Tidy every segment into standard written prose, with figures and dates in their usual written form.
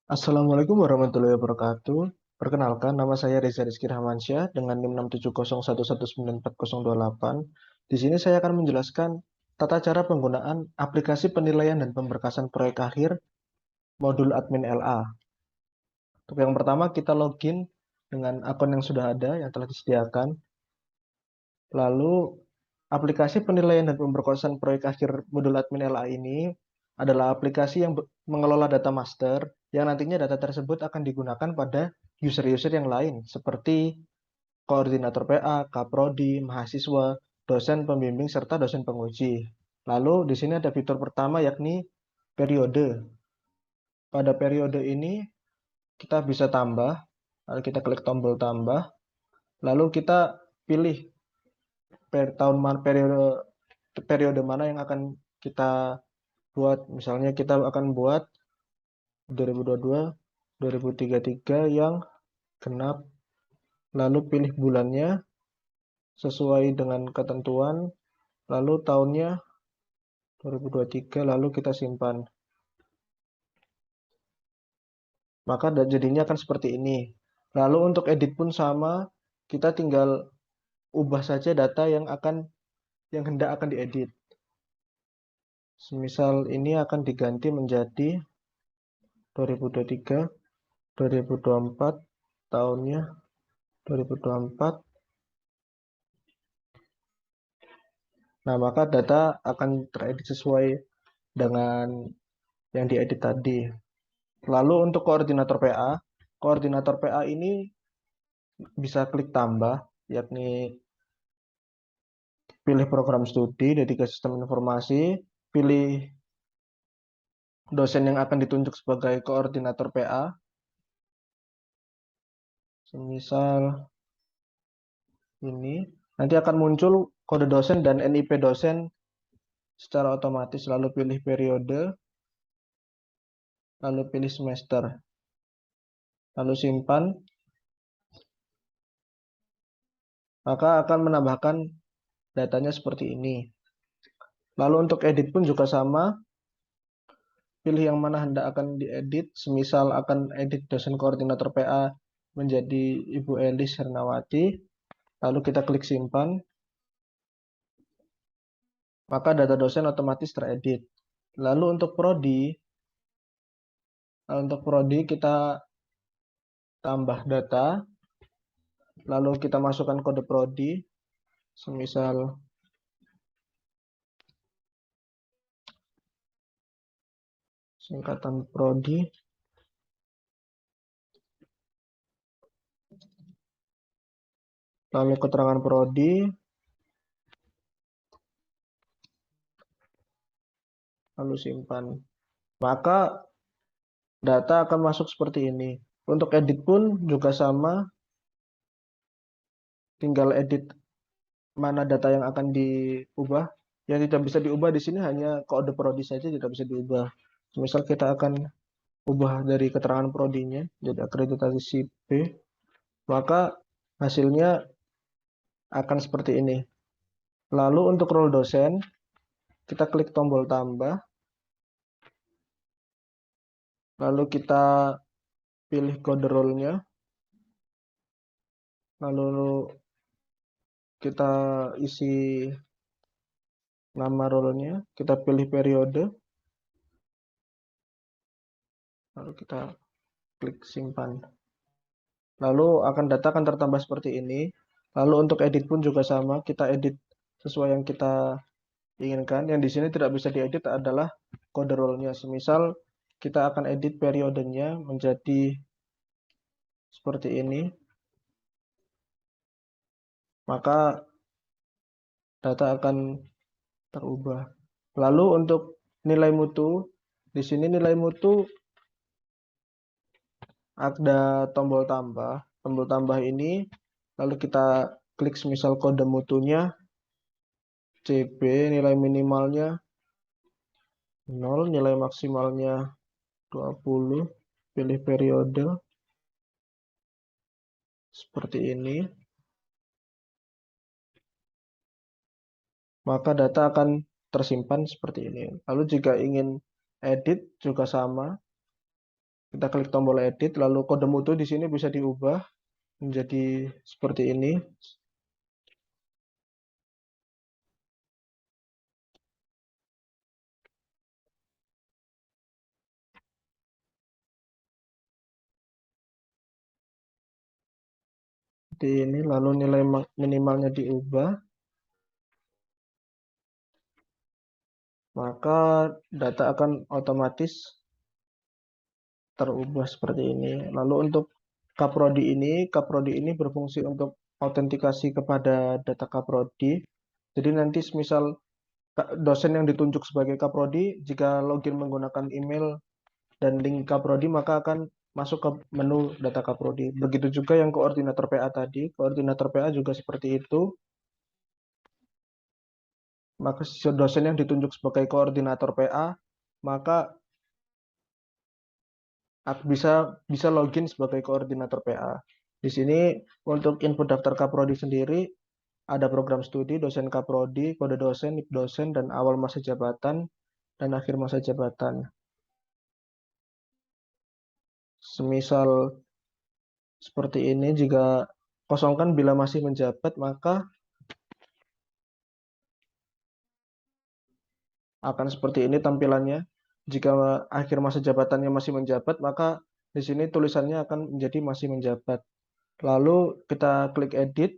Assalamualaikum warahmatullahi wabarakatuh. Perkenalkan, nama saya Reza Rizky Rahmansyah dengan NIM 67011919408. Di sini saya akan menjelaskan tata cara penggunaan aplikasi penilaian dan pemberkasan proyek akhir modul admin LA. Untuk yang pertama, kita login dengan akun yang sudah ada, yang telah disediakan. Lalu, aplikasi penilaian dan pemberkasan proyek akhir modul admin LA ini adalah aplikasi yang mengelola data master, yang nantinya data tersebut akan digunakan pada user-user yang lain, seperti koordinator PA, kaprodi, mahasiswa, dosen pembimbing, serta dosen penguji. Lalu di sini ada fitur pertama yakni periode. Pada periode ini kita bisa tambah, lalu kita klik tombol tambah, lalu kita pilih periode periode mana yang akan kita buat. Misalnya kita akan buat 2022, 2033 yang genap, lalu pilih bulannya sesuai dengan ketentuan, lalu tahunnya 2023, lalu kita simpan. Maka jadinya akan seperti ini. Lalu untuk edit pun sama, kita tinggal ubah saja data yang hendak akan diedit. Semisal ini akan diganti menjadi 2023, 2024, tahunnya 2024. Nah, maka data akan teredit sesuai dengan yang diedit tadi. Lalu untuk koordinator PA ini bisa klik tambah, yakni pilih program studi, dedikasi sistem informasi, pilih dosen yang akan ditunjuk sebagai koordinator PA, semisal ini, nanti akan muncul kode dosen dan NIP dosen secara otomatis, lalu pilih periode, lalu pilih semester, lalu simpan, maka akan menambahkan datanya seperti ini. Lalu untuk edit pun juga sama, pilih yang mana hendak akan diedit, semisal akan edit dosen koordinator PA menjadi Ibu Elis Hernawati, lalu kita klik simpan, maka data dosen otomatis teredit. Lalu untuk prodi kita tambah data, lalu kita masukkan kode prodi, semisal singkatan prodi, lalu keterangan prodi, lalu simpan. Maka data akan masuk seperti ini. Untuk edit pun juga sama, tinggal edit mana data yang akan diubah. Yang tidak bisa diubah di sini hanya kode prodi saja, tidak bisa diubah. Misal kita akan ubah dari keterangan prodinya jadi akreditasi B, maka hasilnya akan seperti ini. Lalu untuk role dosen, kita klik tombol tambah, lalu kita pilih kode role-nya, lalu kita isi nama role-nya, kita pilih periode, lalu kita klik simpan. Lalu data akan tertambah seperti ini. Lalu untuk edit pun juga sama, kita edit sesuai yang kita inginkan. Yang di sini tidak bisa diedit adalah kode role-nya. Semisal kita akan edit periodenya menjadi seperti ini, maka data akan terubah. Lalu untuk nilai mutu, di sini nilai mutu ada tombol tambah. Tombol tambah ini, lalu kita klik semisal kode mutunya CB, nilai minimalnya 0, nilai maksimalnya 20, pilih periode seperti ini, maka data akan tersimpan seperti ini. Lalu jika ingin edit juga sama, Kita klik tombol edit, lalu kode mutu di sini bisa diubah menjadi seperti ini. Seperti ini, lalu nilai minimalnya diubah, maka data akan otomatis terubah seperti ini. Lalu untuk Kaprodi ini berfungsi untuk autentikasi kepada data Kaprodi. Jadi nanti misal dosen yang ditunjuk sebagai Kaprodi, jika login menggunakan email dan link Kaprodi, maka akan masuk ke menu data Kaprodi. Begitu juga yang koordinator PA tadi, koordinator PA juga seperti itu. Maka dosen yang ditunjuk sebagai koordinator PA, maka bisa login sebagai koordinator PA. Di sini untuk input daftar Kaprodi sendiri ada program studi, dosen Kaprodi, kode dosen, NIP dosen, dan awal masa jabatan dan akhir masa jabatan. Semisal seperti ini, jika kosongkan bila masih menjabat, maka akan seperti ini tampilannya. Jika akhir masa jabatannya masih menjabat, maka di sini tulisannya akan menjadi masih menjabat. Lalu kita klik edit.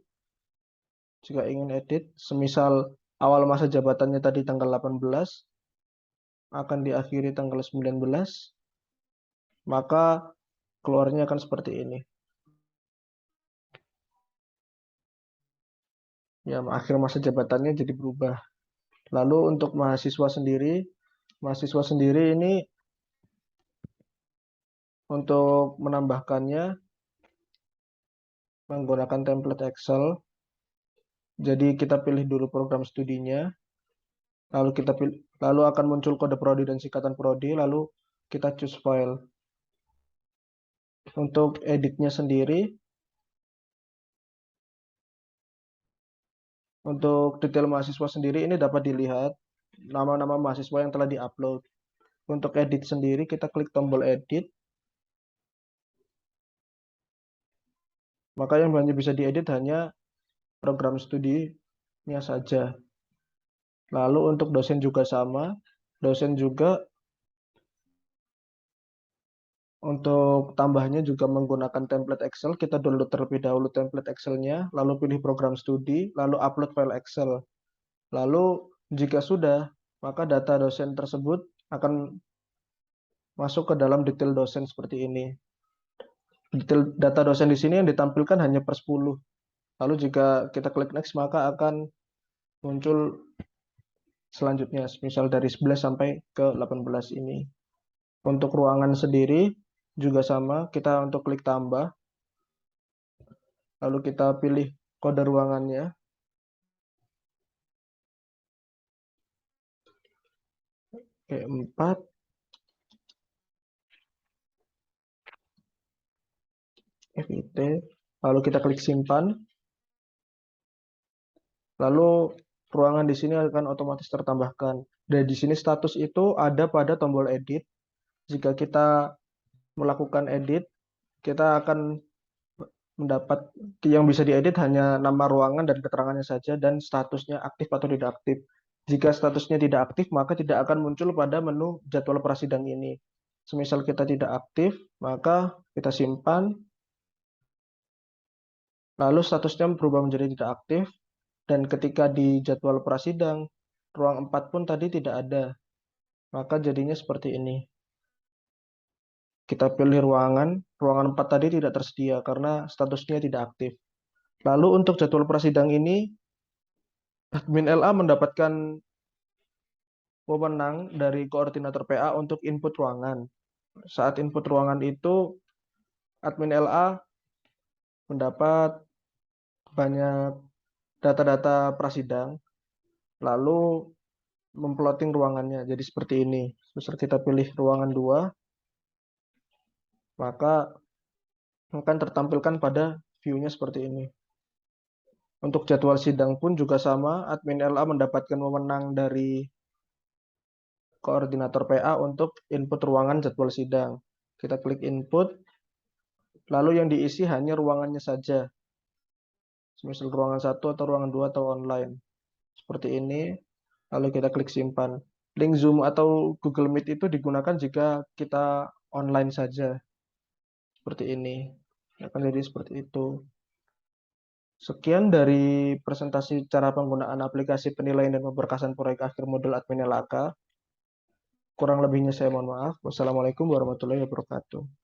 Jika ingin edit, semisal awal masa jabatannya tadi tanggal 18, akan diakhiri tanggal 19, maka keluarnya akan seperti ini. Ya, akhir masa jabatannya jadi berubah. Lalu untuk mahasiswa sendiri ini untuk menambahkannya menggunakan template Excel. Jadi kita pilih dulu program studinya, lalu akan muncul kode prodi dan singkatan prodi, lalu kita choose file. Untuk editnya sendiri, untuk detail mahasiswa sendiri ini dapat dilihat nama-nama mahasiswa yang telah diupload. Untuk edit sendiri kita klik tombol edit, maka yang hanya bisa diedit hanya program studinya saja. Lalu untuk dosen juga sama, dosen juga untuk tambahnya juga menggunakan template Excel. Kita download terlebih dahulu template Excel-nya, lalu pilih program studi, lalu upload file Excel. Lalu jika sudah, maka data dosen tersebut akan masuk ke dalam detail dosen seperti ini. Detail data dosen di sini yang ditampilkan hanya per 10. Lalu jika kita klik next, maka akan muncul selanjutnya, misal dari 11 sampai ke 18 ini. Untuk ruangan sendiri juga sama, kita untuk klik tambah, lalu kita pilih kode ruangannya. E4, FIT, lalu kita klik simpan, lalu ruangan di sini akan otomatis tertambahkan. Dan di sini status itu ada pada tombol edit. Jika kita melakukan edit, kita akan mendapat yang bisa diedit hanya nama ruangan dan keterangannya saja dan statusnya aktif atau tidak aktif. Jika statusnya tidak aktif, maka tidak akan muncul pada menu jadwal prasidang ini. Semisal kita tidak aktif, maka kita simpan, lalu statusnya berubah menjadi tidak aktif, dan ketika di jadwal prasidang, ruang 4 pun tadi tidak ada, maka jadinya seperti ini. Kita pilih ruangan 4 tadi tidak tersedia karena statusnya tidak aktif. Lalu untuk jadwal prasidang ini, admin LA mendapatkan wewenang dari koordinator PA untuk input ruangan. Saat input ruangan itu, admin LA mendapat banyak data-data prasidang, lalu memplotting ruangannya. Jadi seperti ini. Misal kita pilih ruangan 2, maka akan tertampilkan pada view-nya seperti ini. Untuk jadwal sidang pun juga sama, admin LA mendapatkan wewenang dari koordinator PA untuk input ruangan jadwal sidang. Kita klik input, lalu yang diisi hanya ruangannya saja. Misal ruangan 1 atau ruangan 2 atau online. Seperti ini, lalu kita klik simpan. Link Zoom atau Google Meet itu digunakan jika kita online saja. Seperti ini. Akan jadi seperti itu. Sekian dari presentasi cara penggunaan aplikasi penilaian dan pemberkasan proyek akhir modul admin LAK. Kurang lebihnya saya mohon maaf. Wassalamualaikum warahmatullahi wabarakatuh.